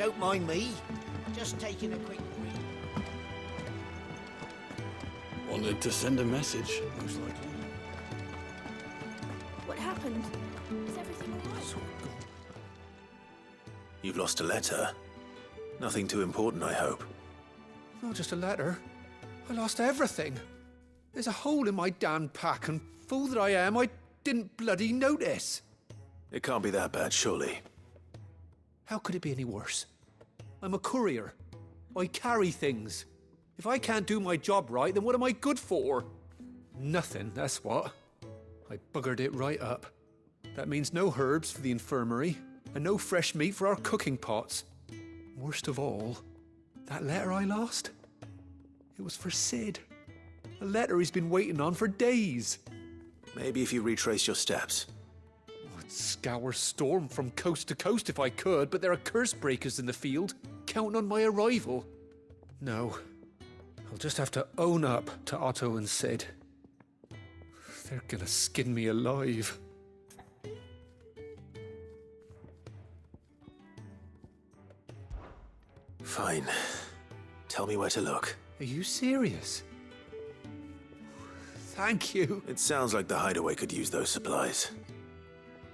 don't mind me. Just taking a quick read. Wanted to send a message, most likely. What happened? Is everything all right? You've lost a letter. Nothing too important, I hope. Not just a letter. I lost everything. There's a hole in my damn pack, and fool that I am, I didn't bloody notice. It can't be that bad, surely. How could it be any worse? I'm a courier. I carry things. If I can't do my job right, then what am I good for? Nothing, that's what. I buggered it right up. That means no herbs for the infirmary, and no fresh meat for our cooking pots. Worst of all, that letter I lost? It was for Sid. A letter he's been waiting on for days. Maybe if you retrace your steps. I'd scour Storm from coast to coast if I could, but there are curse breakers in the field, counting on my arrival. No, I'll just have to own up to Otto and Sid. They're gonna skin me alive. Fine. Tell me where to look. Are you serious? Thank you. It sounds like the hideaway could use those supplies.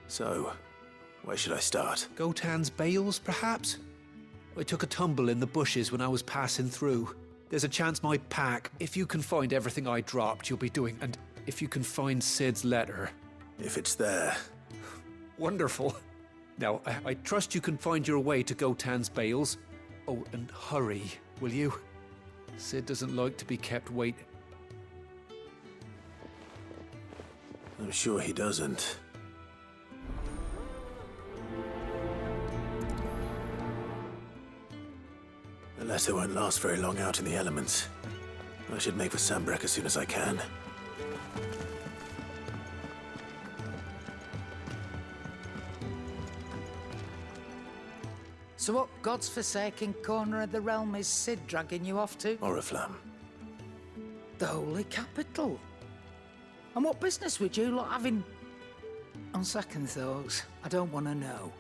So, where should I start? Gotan's bales, perhaps? I took a tumble in the bushes when I was passing through. There's a chance my pack, if you can find everything I dropped, you'll be doing, and if you can find Sid's letter. If it's there. Wonderful. Now, I trust you can find your way to Gotan's bales. Oh, and hurry, will you? Sid doesn't like to be kept waiting. I'm sure he doesn't. The letter won't last very long out in the elements. I should make for Sambrek as soon as I can. So what God's forsaken corner of the realm is Sid dragging you off to? Oriflamme. The Holy Capital. And what business would you lot having? On second thoughts, I don't want to know.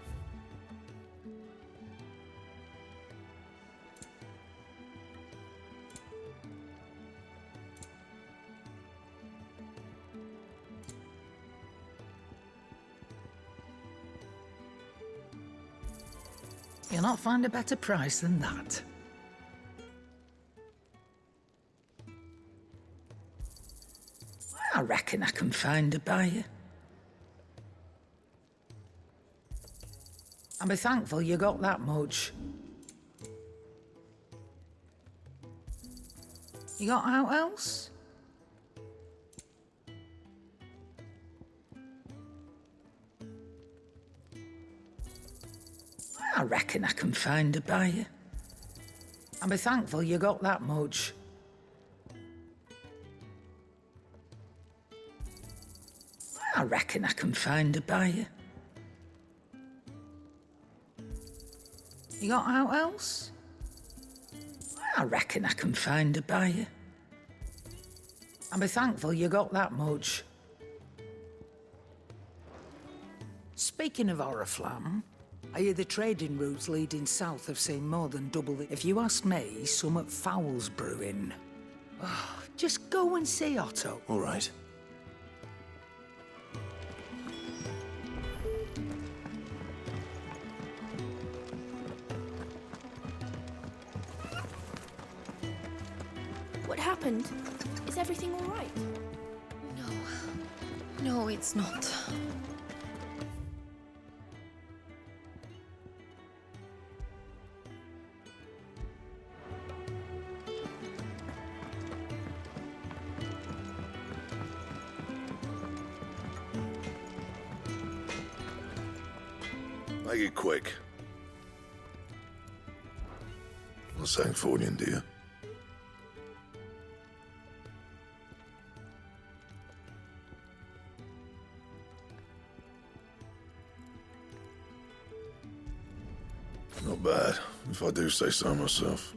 You'll not find a better price than that. I reckon I can find a buyer. I'll be thankful you got that much. You got out else? I reckon I can find a buyer. I'll be thankful you got that much. I reckon I can find a buyer. You got out else? I reckon I can find a buyer. I'll be thankful you got that much. Speaking of Oriflamme, I hear the trading routes leading south have seen more than double the... If you ask me, somewhat foul's brewing. Oh, just go and see Otto. All right. What happened? Is everything all right? No, it's not. Make it quick. Not Sancfordian, do you? Not bad, if I do say so myself.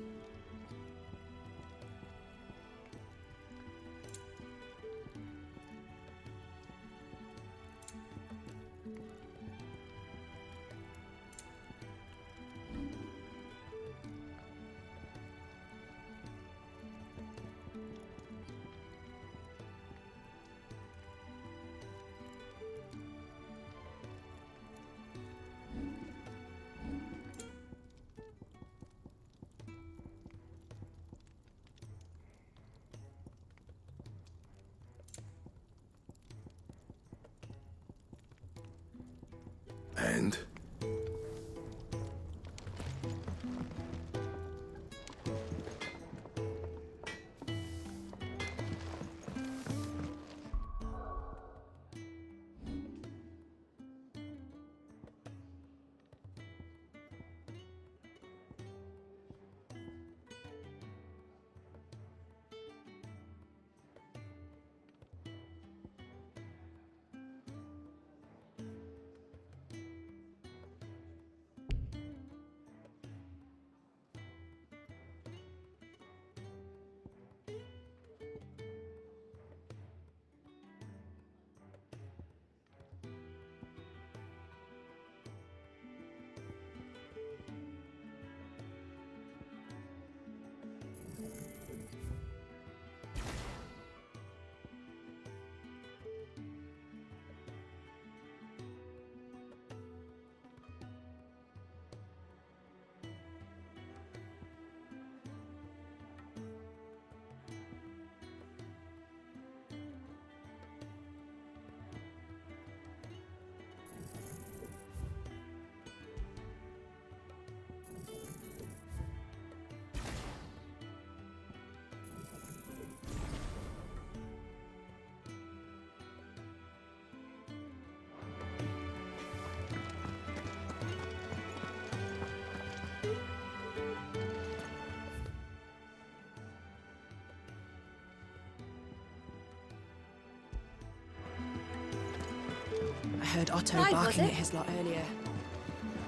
heard Otto Live, was barking it? at his lot earlier.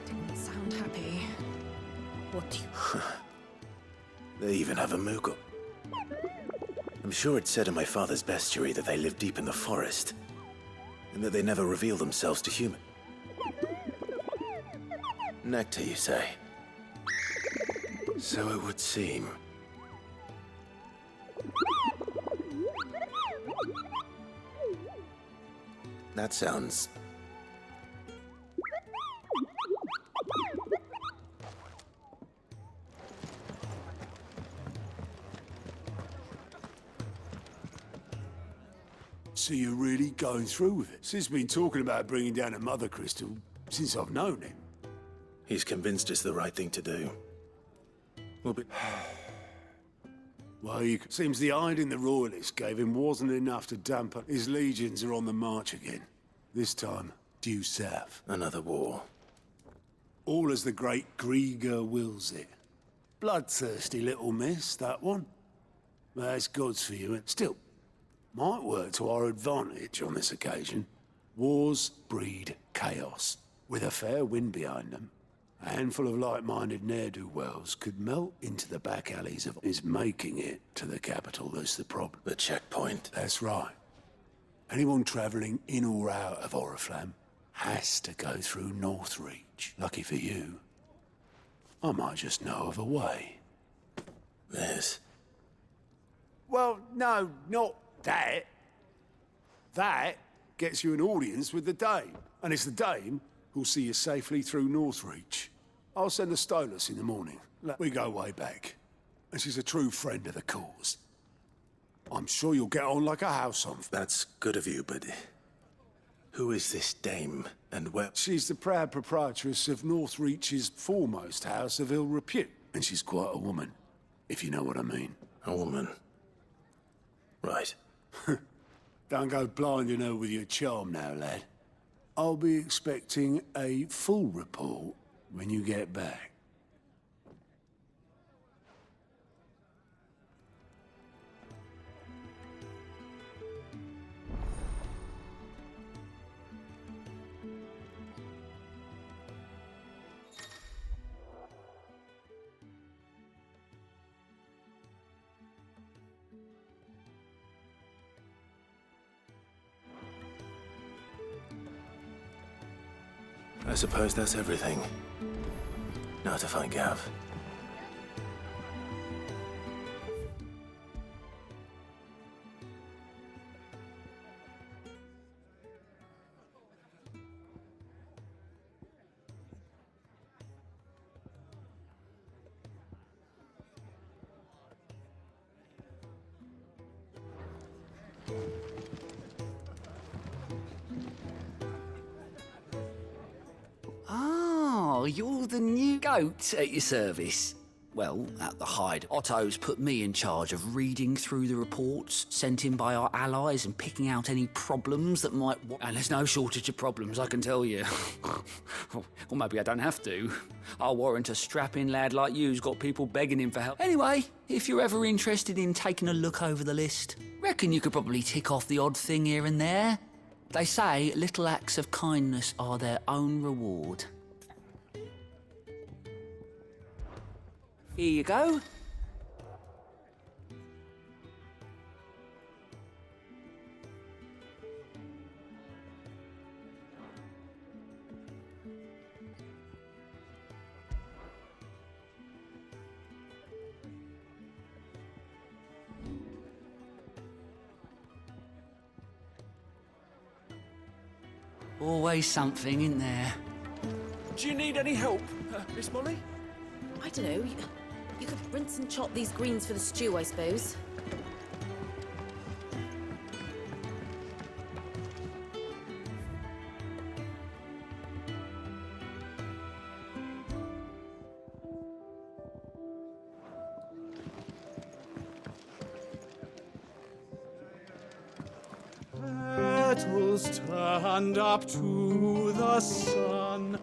Didn't sound happy. What do you... They even have a Moogle. I'm sure it said in my father's bestiary that they live deep in the forest, and that they never reveal themselves to human. Nectar, you say? So it would seem. That sounds... So you're really going through with it? Sid's been talking about bringing down a mother crystal since I've known him. He's convinced it's the right thing to do. Well, but... Well, seems the hiding the Royalists gave him wasn't enough to dampen. His legions are on the march again. This time, due south. Another war. All as the great Grieger wills it. Bloodthirsty little miss, that one. That's God's for you, and still, might work to our advantage on this occasion. Wars breed chaos. With a fair wind behind them, a handful of like-minded ne'er-do-wells could melt into the back alleys of is making it to the capital that's the problem. The checkpoint. That's right. Anyone travelling in or out of Oriflamme has to go through Northreach. Lucky for you, I might just know of a way. This. Well, no, not that. That gets you an audience with the Dame. And it's the Dame who'll see you safely through Northreach. I'll send the Stolas in the morning. We go way back. And she's a true friend of the cause. I'm sure you'll get on like a house on... That's good of you, but... Who is this Dame, and where... She's the proud proprietress of Northreach's foremost house of ill repute. And she's quite a woman, if you know what I mean. A woman. Right. Don't go blinding her with your charm now, lad. I'll be expecting a full report when you get back. I suppose that's everything. Now to find Gav. Oh, you're the new goat at your service. Well, at the Hyde, Otto's put me in charge of reading through the reports sent in by our allies and picking out any problems that might... And there's no shortage of problems, I can tell you. Or maybe I don't have to. I'll warrant a strapping lad like you's got people begging him for help. Anyway, if you're ever interested in taking a look over the list, reckon you could probably tick off the odd thing here and there. They say little acts of kindness are their own reward. Here you go. Always something in there. Do you need any help, Miss Molly? I don't know. You could rinse and chop these greens for the stew, I suppose. Petals stand up to the sun.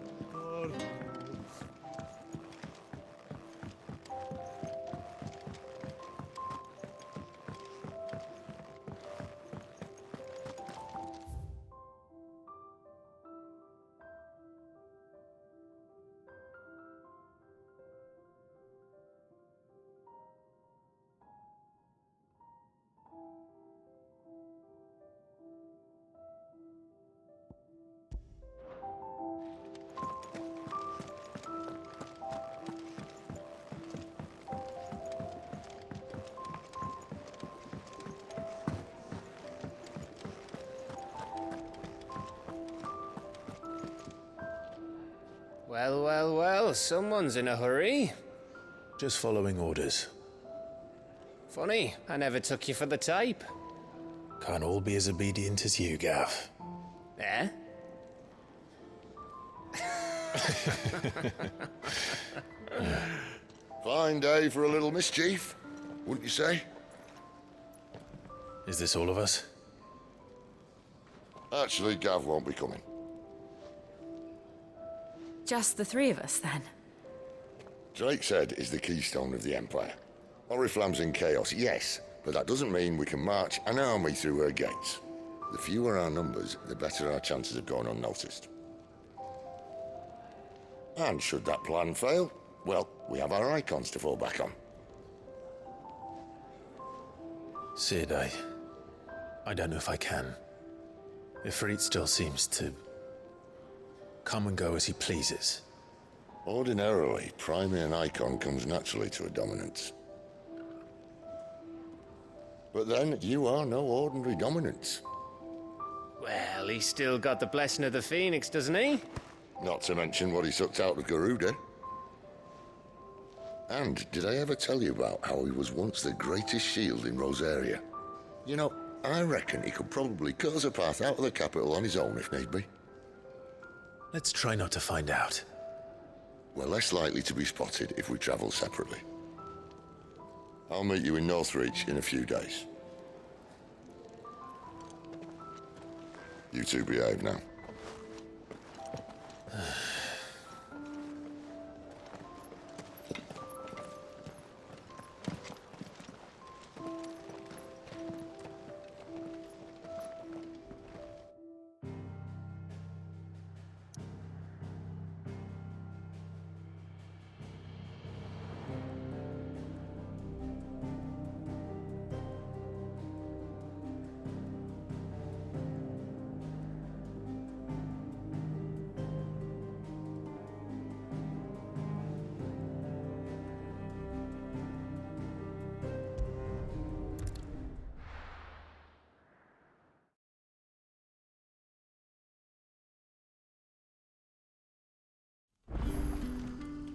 Well, well, well, someone's in a hurry. Just following orders. Funny, I never took you for the type. Can't all be as obedient as you, Gav. Eh? Fine day for a little mischief, wouldn't you say? Is this all of us? Actually, Gav won't be coming. Just the three of us, then? Drake's Head is the keystone of the Empire. Oriflamme's in chaos, yes, but that doesn't mean we can march an army through her gates. The fewer our numbers, the better our chances of going unnoticed. And should that plan fail, well, we have our icons to fall back on. Sid, I don't know if I can. Ifrit still seems to come and go as he pleases. Ordinarily, priming an icon comes naturally to a dominance. But then, you are no ordinary dominance. Well, he's still got the blessing of the Phoenix, doesn't he? Not to mention what he sucked out of Garuda. And did I ever tell you about how he was once the greatest shield in Rosaria? You know, I reckon he could probably cut us a path out of the capital on his own if need be. Let's try not to find out. We're less likely to be spotted if we travel separately. I'll meet you in Northreach in a few days. You two behave now.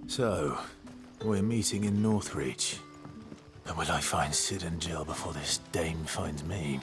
So, we're meeting in Northreach. But will I find Sid and Jill before this dame finds me?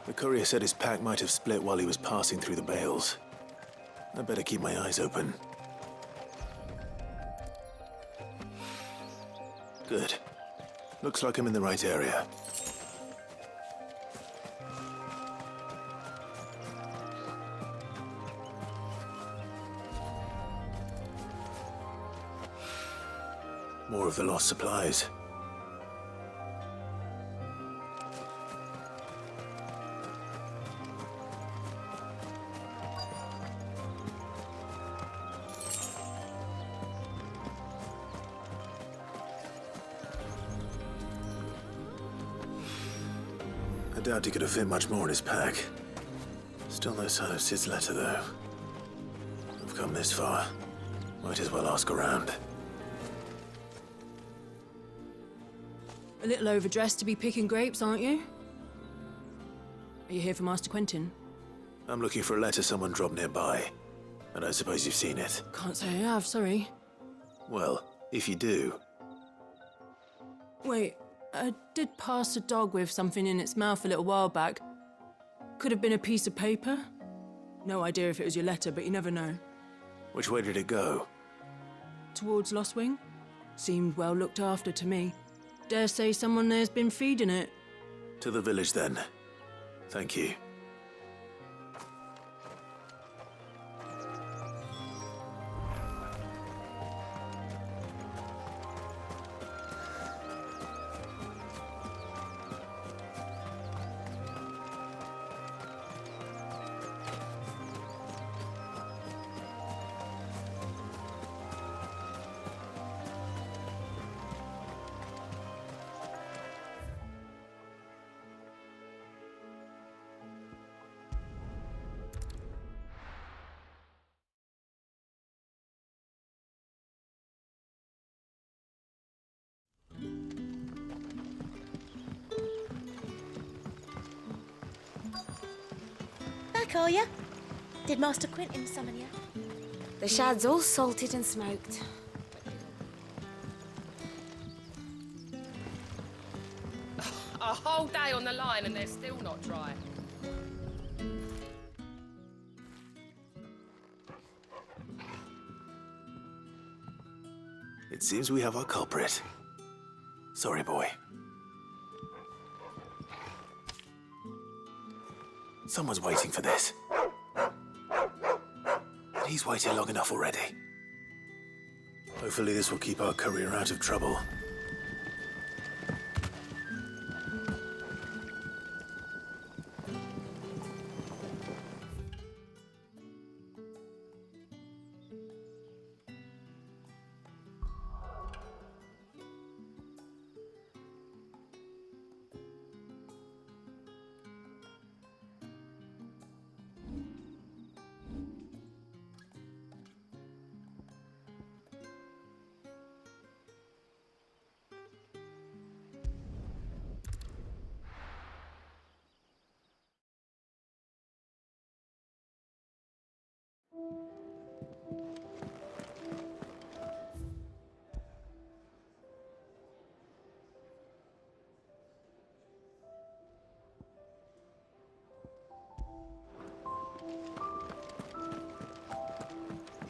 The courier said his pack might have split while he was passing through the bales. I better keep my eyes open. Good. Looks like I'm in the right area. More of the lost supplies. I doubt he could have fit much more in his pack. Still no sign of Sid's letter, though. I've come this far. Might as well ask around. A little overdressed to be picking grapes, aren't you? Are you here for Master Quentin? I'm looking for a letter someone dropped nearby. I don't suppose you've seen it. Can't say I have, sorry. Well, if you do, Wait, I did pass a dog with something in its mouth a little while back. Could have been a piece of paper. No idea if it was your letter, but you never know. which way did it go? Towards Lost Wing? Seemed well looked after to me. Dare say someone there's been feeding it. To the village, then. Thank you. Back, are you? Did Master Quentin summon you? The shad's all salted and smoked. A whole day on the line and they're still not dry. It seems we have our culprit. Sorry, boy. Someone's waiting for this. He's waited long enough already. Hopefully this will keep our courier out of trouble.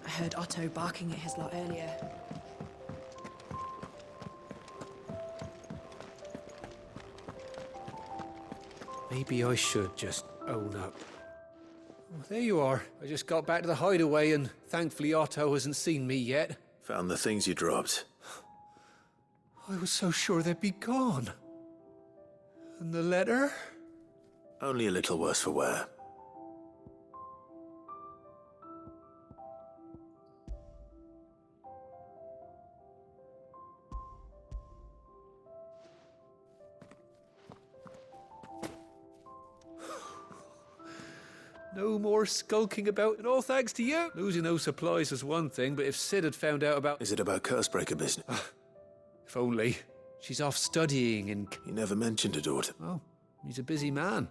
I heard Otto barking at his lot earlier. Maybe I should just own up. Oh, there you are. I just got back to the hideaway and thankfully Otto hasn't seen me yet. Found the things you dropped. I was so sure they'd be gone. And the letter? Only a little worse for wear. No more skulking about, and all thanks to you. Losing those supplies was one thing, but if Sid had found out about... Is it about Cursebreaker business? If only. She's off studying and... He never mentioned a daughter. Oh, he's a busy man.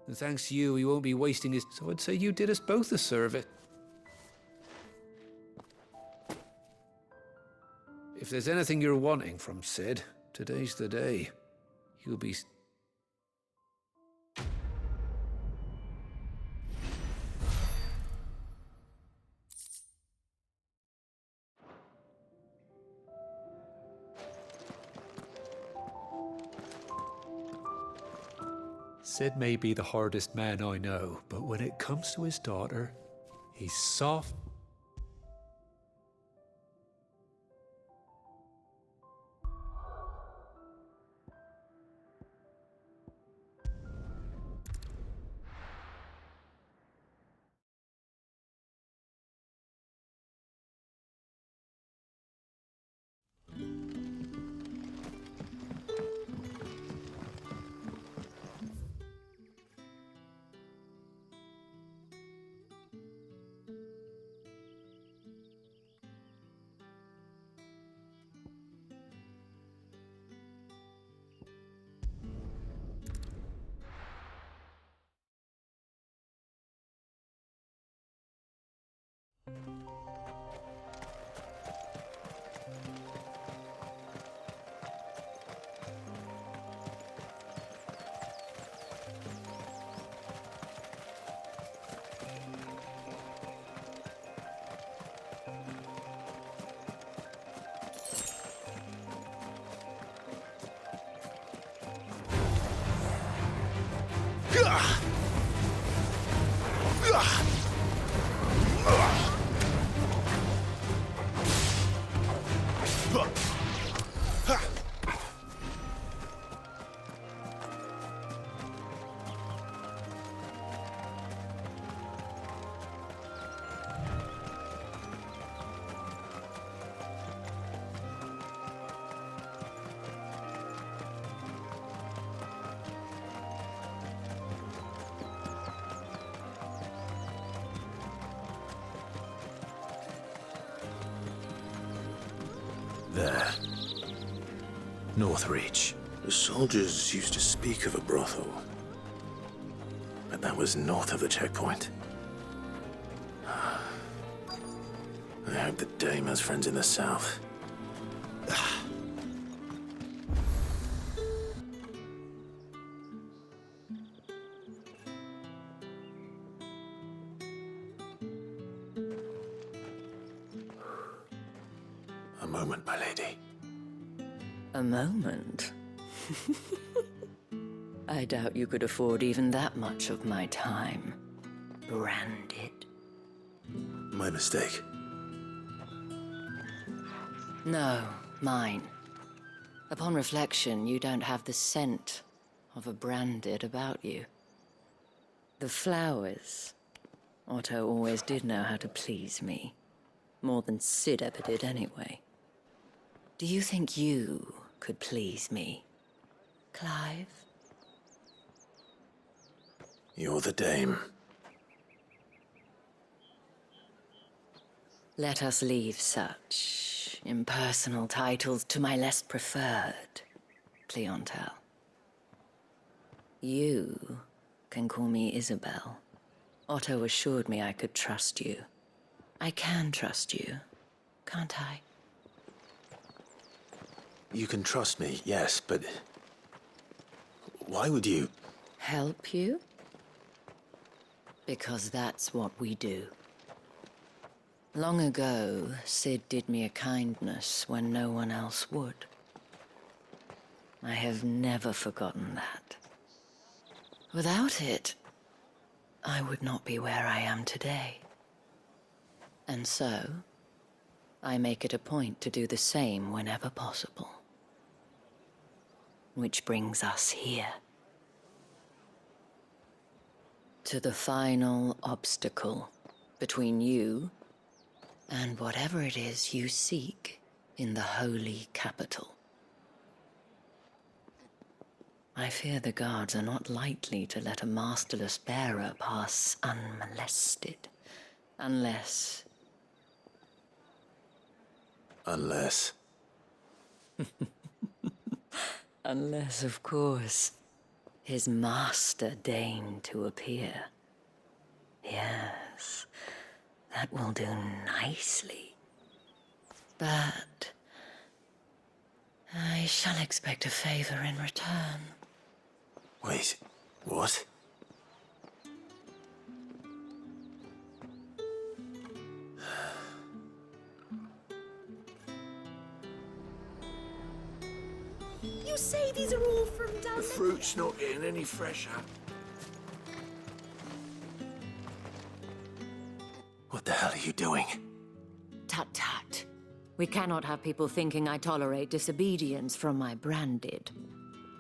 And thanks to you, he won't be wasting his... So I'd say you did us both a service. If there's anything you're wanting from Sid, today's the day. You'll be... Sid may be the hardest man I know, but when it comes to his daughter, he's soft. There. Northreach. The soldiers used to speak of a brothel. But that was north of the checkpoint. I hope the dame has friends in the south. A moment, my lady. A moment? I doubt you could afford even that much of my time. Branded. My mistake. No, mine. Upon reflection, you don't have the scent of a branded about you. The flowers. Otto always did know how to please me. More than Sid ever did anyway. Do you think you could please me, Clive? You're the dame. Let us leave such impersonal titles to my less preferred clientele. You can call me Isabel. Otto assured me I could trust you. I can trust you, can't I? You can trust me, yes, but... why would you... Help you? Because that's what we do. Long ago, Sid did me a kindness when no one else would. I have never forgotten that. Without it, I would not be where I am today. And so, I make it a point to do the same whenever possible. Which brings us here. To the final obstacle between you and whatever it is you seek in the holy capital. I fear the guards are not likely to let a masterless bearer pass unmolested, unless... Unless... Unless, of course, his master deigned to appear. Yes, that will do nicely. But I shall expect a favor in return. Wait, what? You say these are all from down The fruit's not getting any fresher. What the hell are you doing? Tut-tut. We cannot have people thinking I tolerate disobedience from my branded.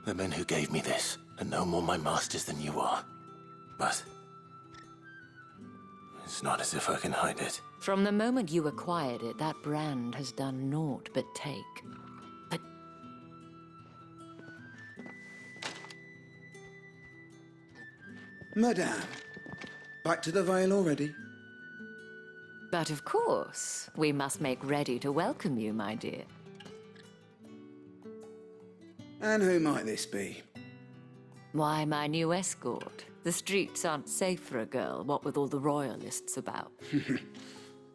The men who gave me this are no more my masters than you are. But... it's not as if I can hide it. From the moment you acquired it, that brand has done naught but take. But... Madame, back to the Vale already? But of course, we must make ready to welcome you, my dear. And who might this be? Why, my new escort. The streets aren't safe for a girl, what with all the royalists about.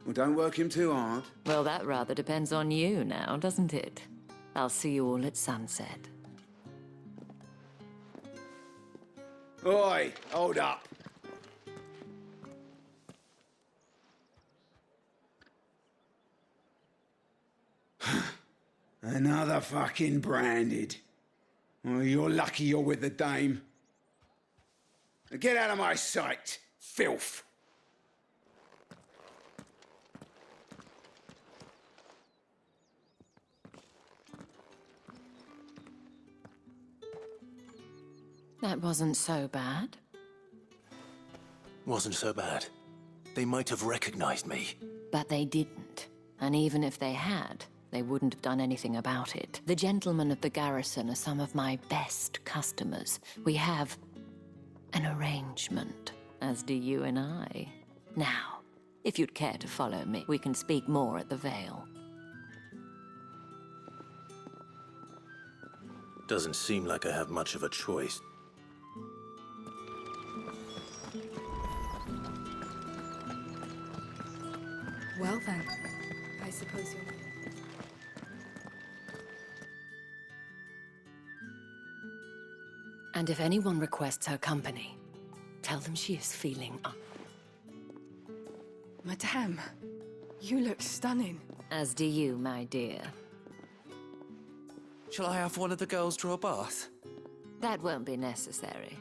Well, don't work him too hard. Well, that rather depends on you now, doesn't it? I'll see you all at sunset. Oi, hold up. Another fucking branded. Well, you're lucky you're with the dame. Get out of my sight, filth! That wasn't so bad. Wasn't so bad. They might have recognized me. But they didn't. And even if they had, they wouldn't have done anything about it. The gentlemen of the garrison are some of my best customers. We have an arrangement, as do you and I. Now, if you'd care to follow me, we can speak more at the Vale. Doesn't seem like I have much of a choice. Well then, I suppose you're... And if anyone requests her company, tell them she is feeling up. Madame, you look stunning. As do you, my dear. Shall I have one of the girls draw a bath? That won't be necessary.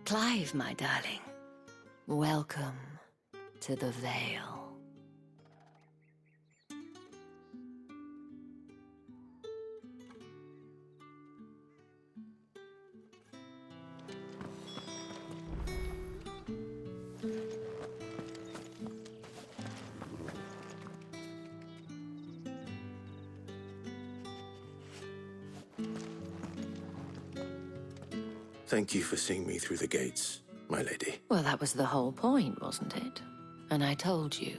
Clive, my darling. Welcome to the Vale. Thank you for seeing me through the gates, my lady. Well, that was the whole point, wasn't it? And I told you,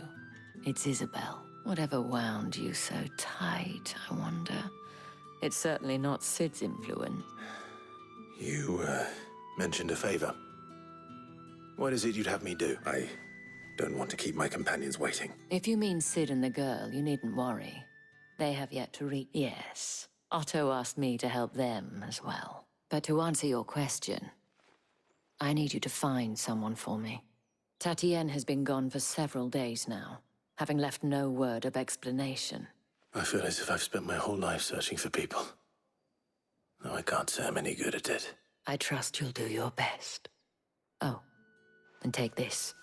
it's Isabel. Whatever wound you so tight, I wonder. It's certainly not Sid's influence. You, mentioned a favor. What is it you'd have me do? I don't want to keep my companions waiting. If you mean Sid and the girl, you needn't worry. They have yet to reach... Yes. Otto asked me to help them as well. But to answer your question, I need you to find someone for me. Tatienne has been gone for several days now, having left no word of explanation. I feel as if I've spent my whole life searching for people. Though I can't say I'm any good at it. I trust you'll do your best. Oh, and take this.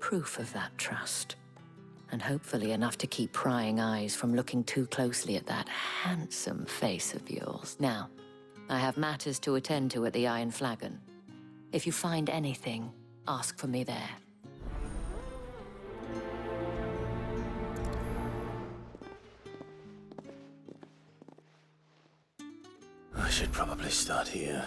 Proof of that trust. And hopefully enough to keep prying eyes from looking too closely at that handsome face of yours. Now, I have matters to attend to at the Iron Flagon. If you find anything, ask for me there. I should probably start here.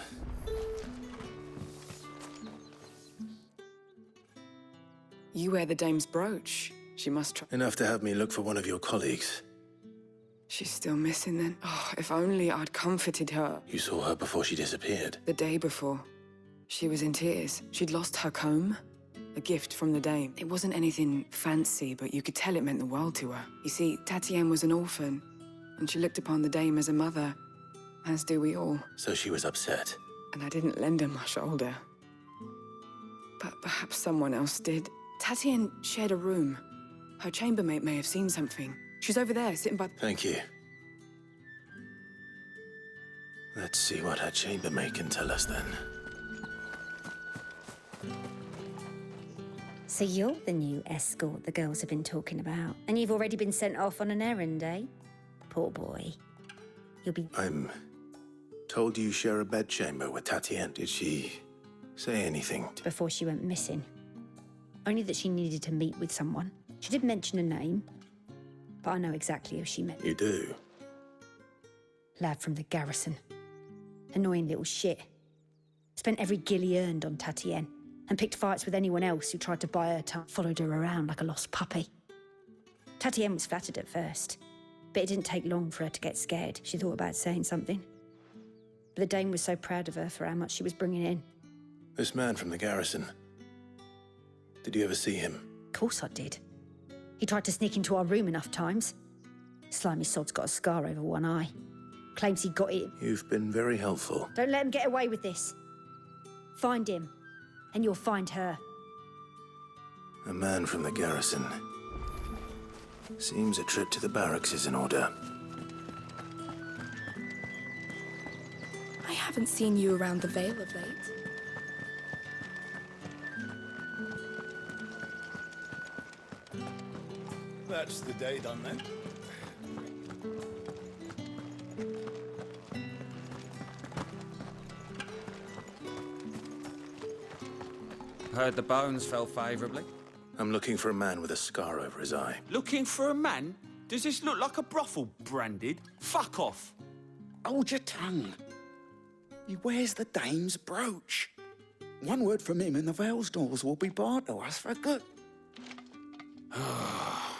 You wear the dame's brooch. She must try... Enough to have me look for one of your colleagues. She's still missing then. Oh, if only I'd comforted her. You saw her before she disappeared. The day before. She was in tears. She'd lost her comb. A gift from the dame. It wasn't anything fancy, but you could tell it meant the world to her. You see, Tatienne was an orphan, and she looked upon the dame as a mother, as do we all. So she was upset. And I didn't lend her my shoulder. But perhaps someone else did. Tatienne shared a room. Her chambermaid may have seen something. She's over there, sitting by... Thank you. Let's see what her chambermaid can tell us then. So you're the new escort the girls have been talking about. And you've already been sent off on an errand, eh? Poor boy. You'll be... I'm told you share a bedchamber with Tatienne. Did she say anything? Before she went missing. Only that she needed to meet with someone. She did mention a name, but I know exactly who she meant. You do? Lad from the garrison. Annoying little shit. Spent every guil he earned on Tatienne, and picked fights with anyone else who tried to buy her time. Followed her around like a lost puppy. Tatienne was flattered at first, but it didn't take long for her to get scared. She thought about saying something. But the dame was so proud of her for how much she was bringing in. This man from the garrison. Did you ever see him? Of course I did. He tried to sneak into our room enough times. Slimy sod's got a scar over one eye. Claims he got it. You've been very helpful. Don't let him get away with this. Find him, and you'll find her. A man from the garrison. Seems a trip to the barracks is in order. I haven't seen you around the Vale of late. That's the day done then. Heard the bones fell favourably. I'm looking for a man with a scar over his eye. Looking for a man? Does this look like a brothel branded? Fuck off. Hold your tongue. He wears the dame's brooch. One word from him and the Vale's doors will be barred to us for good.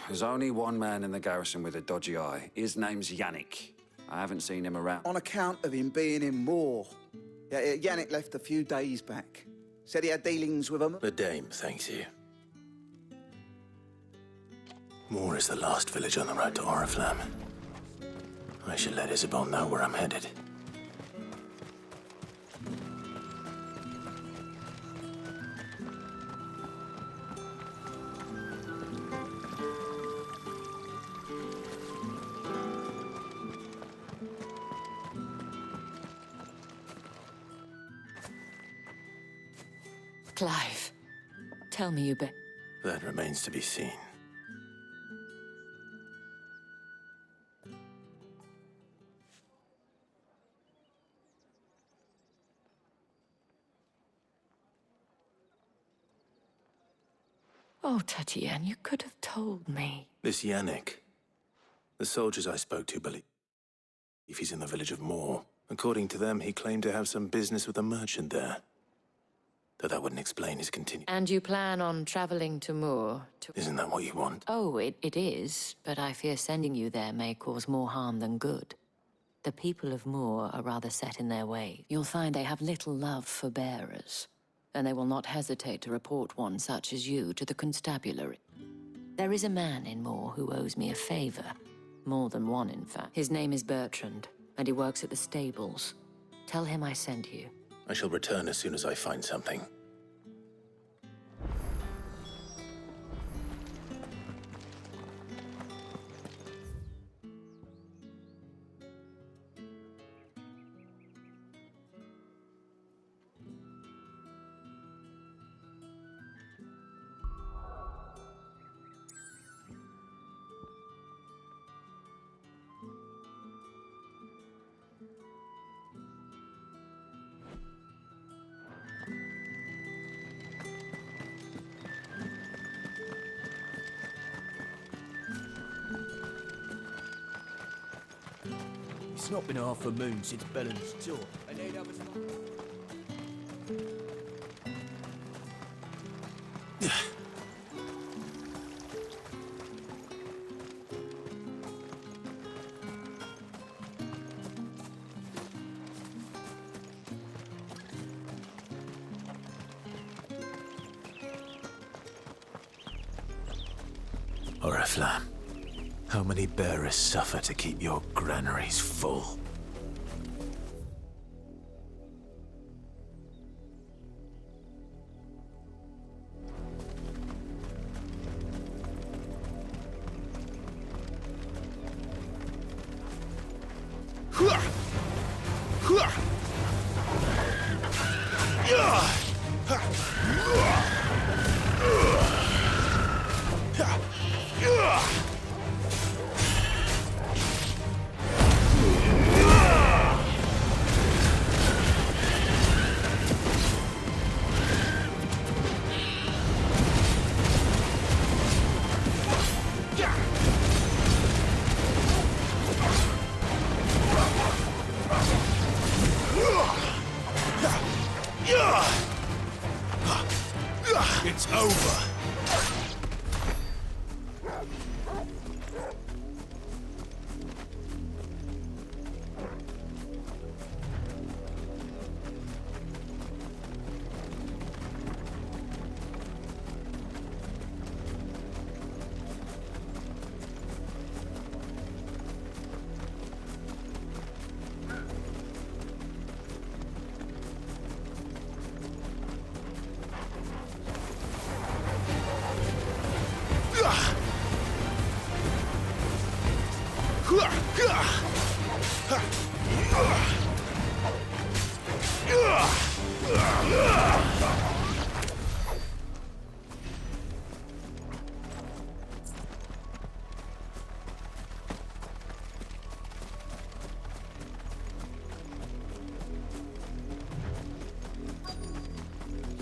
There's only one man in the garrison with a dodgy eye. His name's Yannick. I haven't seen him around. On account of him being in Moor. Yeah, Yannick left a few days back. Said he had dealings with him. The dame thanks you. Moor is the last village on the road to Oriflamme. I should let Isabel know where I'm headed. Clive, tell me you bet. That remains to be seen. Oh, Tatienne, you could have told me. This Yannick. The soldiers I spoke to believe he's in the village of Moor. According to them, he claimed to have some business with a merchant there. Though that wouldn't explain his continued... And you plan on traveling to Moor to... Isn't that what you want? Oh, it is, but I fear sending you there may cause more harm than good. The people of Moor are rather set in their ways. You'll find they have little love for bearers, and they will not hesitate to report one such as you to the constabulary. There is a man in Moor who owes me a favor. More than one, in fact. His name is Bertrand, and he works at the stables. Tell him I sent you. I shall return as soon as I find something. It's not been half a moon since Bellen's tour. Oriflamme, how many bearers suffer to keep your granaries full? It's over.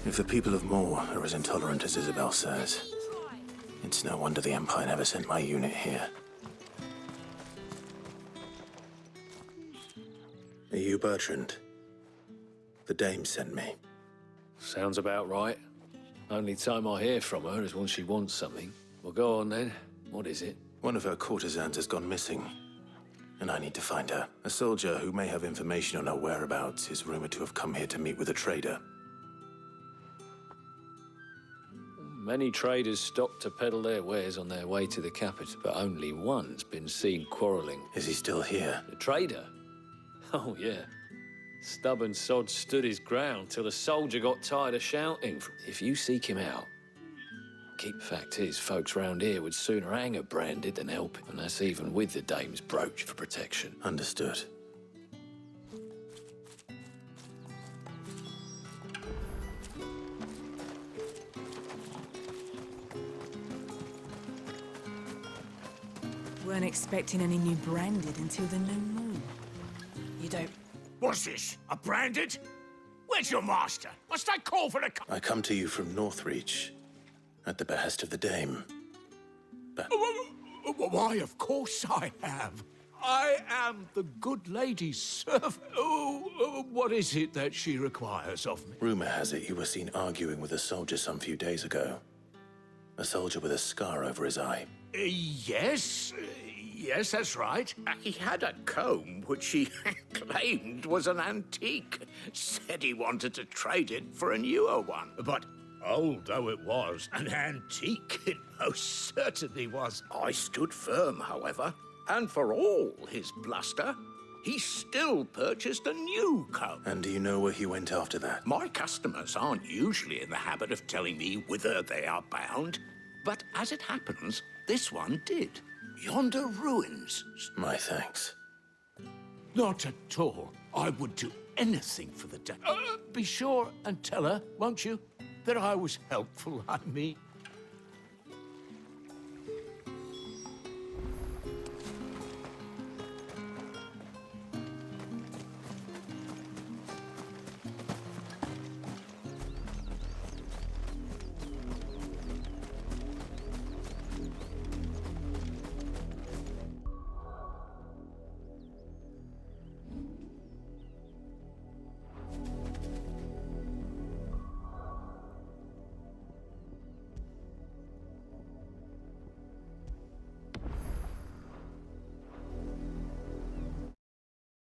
If the people of Moor are as intolerant as Isabel says, it's no wonder the Empire never sent my unit here. Are you Bertrand? The dame sent me. Sounds about right. Only time I hear from her is when she wants something. Well, go on then. What is it? One of her courtesans has gone missing, and I need to find her. A soldier who may have information on her whereabouts is rumored to have come here to meet with a trader. Many traders stop to peddle their wares on their way to the capital, but only one's been seen quarrelling. Is he still here? The trader? Oh, yeah. Stubborn sod stood his ground till the soldier got tired of shouting. If you seek him out, keep fact is, folks round here would sooner hang a branded than help him, and that's even with the dame's brooch for protection. Understood. Weren't expecting any new branded until the new moon. You don't... What's this? A branded? Where's your master? Must I call for the... I come to you from Northreach, at the behest of the dame. But... Why, of course I have. I am the good lady's servant. What is it that she requires of me? Rumor has it you were seen arguing with a soldier some few days ago. A soldier with a scar over his eye. Yes, that's right. He had a comb which he claimed was an antique. Said he wanted to trade it for a newer one. But old though it was, an antique it most certainly was. I stood firm, however, and for all his bluster, he still purchased a new comb. And do you know where he went after that? My customers aren't usually in the habit of telling me whither they are bound, but as it happens, this one did. Yonder ruins. My thanks. Not at all. I would do anything for the dame. Be sure and tell her, won't you, that I was helpful, I mean.